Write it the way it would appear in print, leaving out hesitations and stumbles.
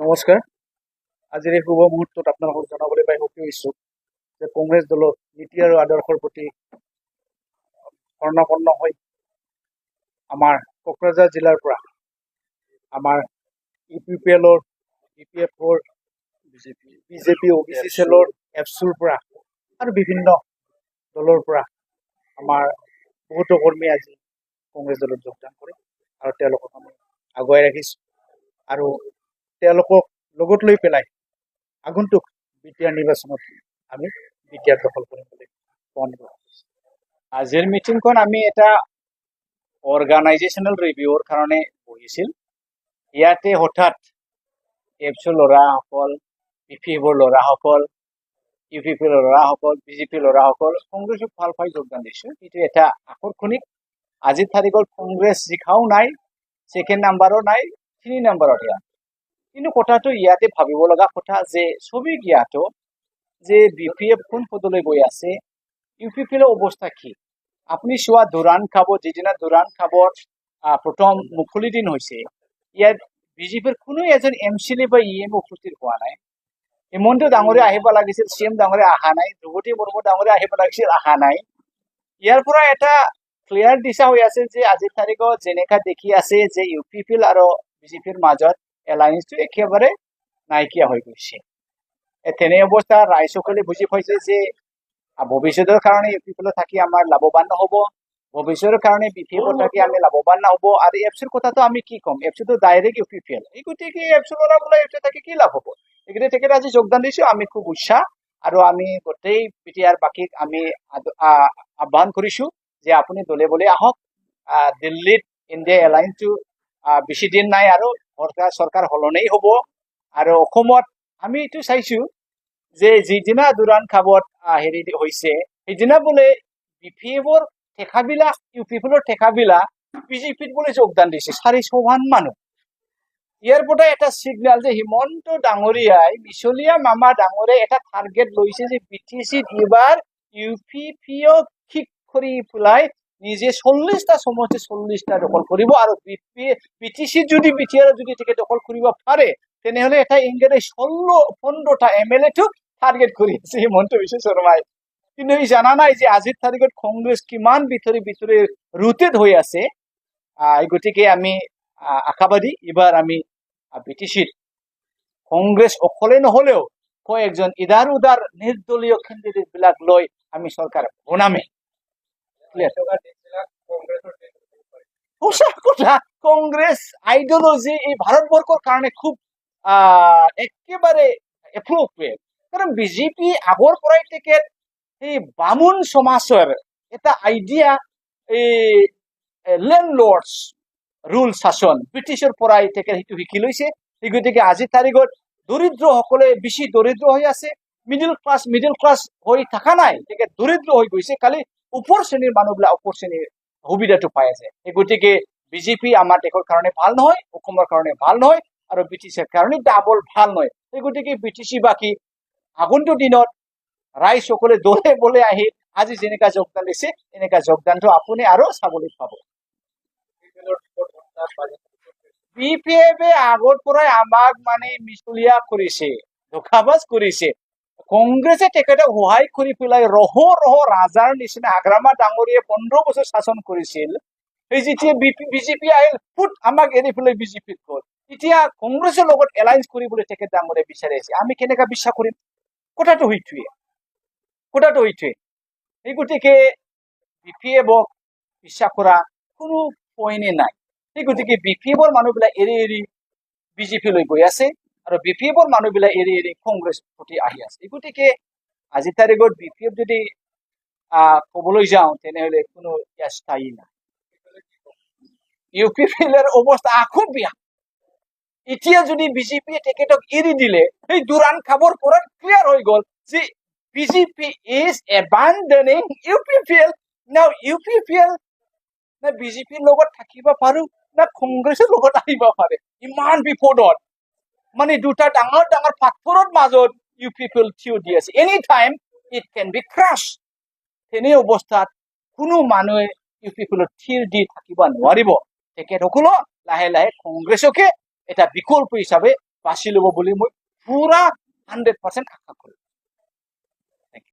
নমস্কাৰ। আজিৰ এই শুভ মুহূৰ্তত আপোনালোকক জনাবলৈ পাই সুখী হৈছোঁ যে কংগ্ৰেছ দলৰ নীতি আৰু আদৰ্শৰ প্ৰতি শৰণাপন্ন হৈ আমাৰ কোকৰাঝাৰ জিলাৰ পৰা আমাৰ UPPL-ৰ BPF-ৰ বিজেপি OBC চেলৰ এপছুৰ পৰা আৰু বিভিন্ন দলৰ পৰা আমাৰ বহুতো কৰ্মী আজি কংগ্ৰেছ দলত যোগদান কৰে আৰু তেওঁলোকক আমি আগুৱাই ৰাখিছোঁ আৰু তেওঁলোকক লগত লৈ পেলাই আগন্তুক বিটিআৰ নিৰ্বাচনত আমি বিটিআৰ দখল কৰিবলৈ পণ কৰিছোঁ। আজিৰ মিটিংখন আমি এটা অৰ্গানাইজেশ্যনেল ৰিভিউৰ কাৰণে বহিছিল। ইয়াতে হঠাৎ এপছৰ ল'ৰাসকল, BPF-ৰ ল'ৰাসকল, UPPৰ ল'ৰাসকল, BJPৰ ল'ৰাসকল কংগ্ৰেছক ভাল পাই যোগদান দিছে। এইটো এটা আকৰ্ষণিক। আজিৰ তাৰিখত কংগ্ৰেছ জিকাও নাই, ছেকেণ্ড নাম্বাৰো নাই, 3 নম্বৰতহে আছে। কিন্তু কথাটো ইয়াতে ভাবিব লগা কথা যে ছবি জ্ঞাত যে BPF কোন পদলৈ গৈ আছে, UPPৰ অৱস্থা কি। আপুনি চোৱা দুৰাণ খাব, যিদিনা দুৰাণ খাবৰ প্ৰথম মুকলি দিন হৈছে, ইয়াত BJPৰ কোনো এজন MCLA বা EM উপস্থিত হোৱা নাই। হিমন্ত ডাঙৰীয়া আহিব লাগিছিল, CM ডাঙৰীয়া অহা নাই, দ্ৰৌপদী মুৰ্মু ডাঙৰীয়া আহিব লাগিছিল, অহা নাই। ইয়াৰ পৰা এটা ক্লিয়াৰ দিশা হৈ আছে যে আজিৰ তাৰিখত যেনেকা দেখি আছে যে UPPL আৰু BJPৰ মাজত এলায়েন্সটো একেবাৰে নাইকিয়া হৈ গৈছে। তেনে অৱস্থা ৰাইজসকলে বুজি পাইছে যে ভৱিষ্যতৰ কাৰণে UPPL থাকি আমাৰ লাভৱান নহ'ব, ভৱিষ্যতৰ কাৰণে BPF থাকি আমি লাভৱান নহ'ব। আৰু এপছৰ কথাটো আমি কি ক'ম, এপছটো ডাইৰেক্ট UPPL। এই গতিকে এপছৰ ল'ৰা বোলে এপছ থাকি কি লাভ হ'ব। এইকেইটা তেখেতে আজি যোগদান দিছোঁ, আমি খুব উৎসাহ আৰু আমি গোটেই বিটিআৰ বাকীক আমি আহ্বান কৰিছোঁ যে আপুনি দলে বলে আহক। দিল্লীত ইণ্ডিয়া এলায়েন্সটো বেছি দিন নাই আৰু চৰকাৰ সলনি হ'ব। আৰু অসমত আমি এইটো চাইছোঁ যে যিদিনা দুৰাণ খাবত হেৰি হৈছে, সেইদিনা বোলে BPF-ৰ ঠেকাবিলাক, UPPL-ৰ ঠেকাবিলাক BJPত বোলে যোগদান দিছে 400 মানুহ। ইয়াৰ পৰা এটা সিগনেল যে হিমন্ত ডাঙৰীয়াই, মিছলীয়া মামা ডাঙৰীয়াই এটা টাৰ্গেট লৈছে যে BTCত এইবাৰ UPPক ঠিক কৰি পেলাই নিজে 40টা সমষ্টি 40টা দখল কৰিব আৰু BTCত যদি BTR যদি তেখেত দখল কৰিব পাৰে তেনেহলে এটা ইংৰাজী 15টা MLA-টোক টাৰ্গেট কৰি আছে হিমন্ত বিশ্ব শৰ্মাই। কিন্তু এই জানা নাই যে আজিৰ তাৰিখত কংগ্ৰেছ কিমান ভিতৰি ৰুটেড হৈ আছে। গতিকে আমি আশাবাদী এবাৰ আমি BTCত কংগ্ৰেছ অকলে নহলেও কয়েকজন ইদাৰ উদাৰ নিৰ্দলীয় কেণ্ডিডেট বিলাক লৈ আমি চৰকাৰ বনামে। সঁচা কথা, কংগ্ৰেছ আইডিঅলজি এই ভাৰতবৰ্ষৰ কাৰণে খুব একেবাৰে এপ্ৰপ্ৰিয়েট। কাৰণ BJP আগৰ পৰাই তেখেত এই বামুণ সমাজৰ এটা আইডিয়া, এই লেণ্ডলৰ্ডছ ৰুল শাসন ব্ৰিটিছৰ পৰাই তেখেত সেইটো শিকি লৈছে। সেই গতিকে আজিৰ তাৰিখত দৰিদ্ৰসকলে বেছি দৰিদ্ৰ হৈ আছে, মিডিল ক্লাছ হৈ থকা নাই, তেখেত দৰিদ্ৰ হৈ গৈছে। খালি ওপৰ শ্ৰেণীৰ মানুহবিলাক ওপৰ শ্ৰেণীৰ সুবিধাটো পাই আছে। সেই গতিকে BJP আমাৰ দেশৰ কাৰণে ভাল নহয়, অসমৰ কাৰণে ভাল নহয় আৰু BTCৰ কাৰণে ডাবল ভাল নহয়। সেই গতিকে BTC বাকী আগন্তুক দিনত ৰাইজসকলে দলে বলে আহি আজি যেনেকা যোগদান দিছে এনেকা যোগদানটো আপুনি আৰু চাবলৈ পাব। BPF-এ আগৰ পৰাই আমাক মানে মিছলীয়া কৰিছে, ধোকাবাজ কৰিছে। কংগ্ৰেছে তেখেতক সহায় কৰি পেলাই ৰহ ৰাজাৰ নিচিনা আগ্ৰামা ডাঙৰীয়ে 15 বছৰ শাসন কৰিছিল। এই যেতিয়া BJP আহিল, ফুট আমাক এৰি পেলাই BJPত গ'ল। এতিয়া কংগ্ৰেছৰ লগত এলায়েন্স কৰিবলৈ তেখেত ডাঙৰীয়ে বিচাৰিছে। আমি কেনেকা বিশ্বাস কৰিম? কথাটো সেইটোৱে। এই গতিকে BPF-ক বিশ্বাস কৰা কোনো পইণ্টে নাই। সেই গতিকে BPF-ৰ মানুহবিলাক এৰি BJP-লৈ গৈ আছে আৰু BPF-ৰ মানুহবিলাক এৰি কংগ্ৰেছ প্ৰতি আহি আছে। এই গতিকে আজিৰ তাৰিখত BPF যদি ক'বলৈ যাওঁ তেনেহলে কোনো স্থায়ী নাই। UPPL-ৰ অৱস্থা আকৌ বেয়া। এতিয়া যদি BJP-য়ে তেখেতক এৰি দিলে, সেই দুৰাণ খাবৰ পৰা ক্লিয়াৰ হৈ গ'ল যে BJP is abandoning UPPL. Now UPPL না BJP-ৰ লগত থাকিব পাৰো না কংগ্ৰেছৰ লগত আহিব পাৰে। ইমান বিপদত, মানে দুটা ডাঙৰ ডাঙৰ পাথৰৰ মাজত UPPL থিয় দি আছে। Any time it can be crash. তেনে অৱস্থাত কোনো মানুহে UPPL-ত থিৰ দি থাকিব নোৱাৰিব। তেখেতসকলো লাহে লাহে কংগ্ৰেছকে এটা বিকল্প হিচাপে বাছি ল'ব বুলি মই পুৰা 100% আশা কৰোঁ।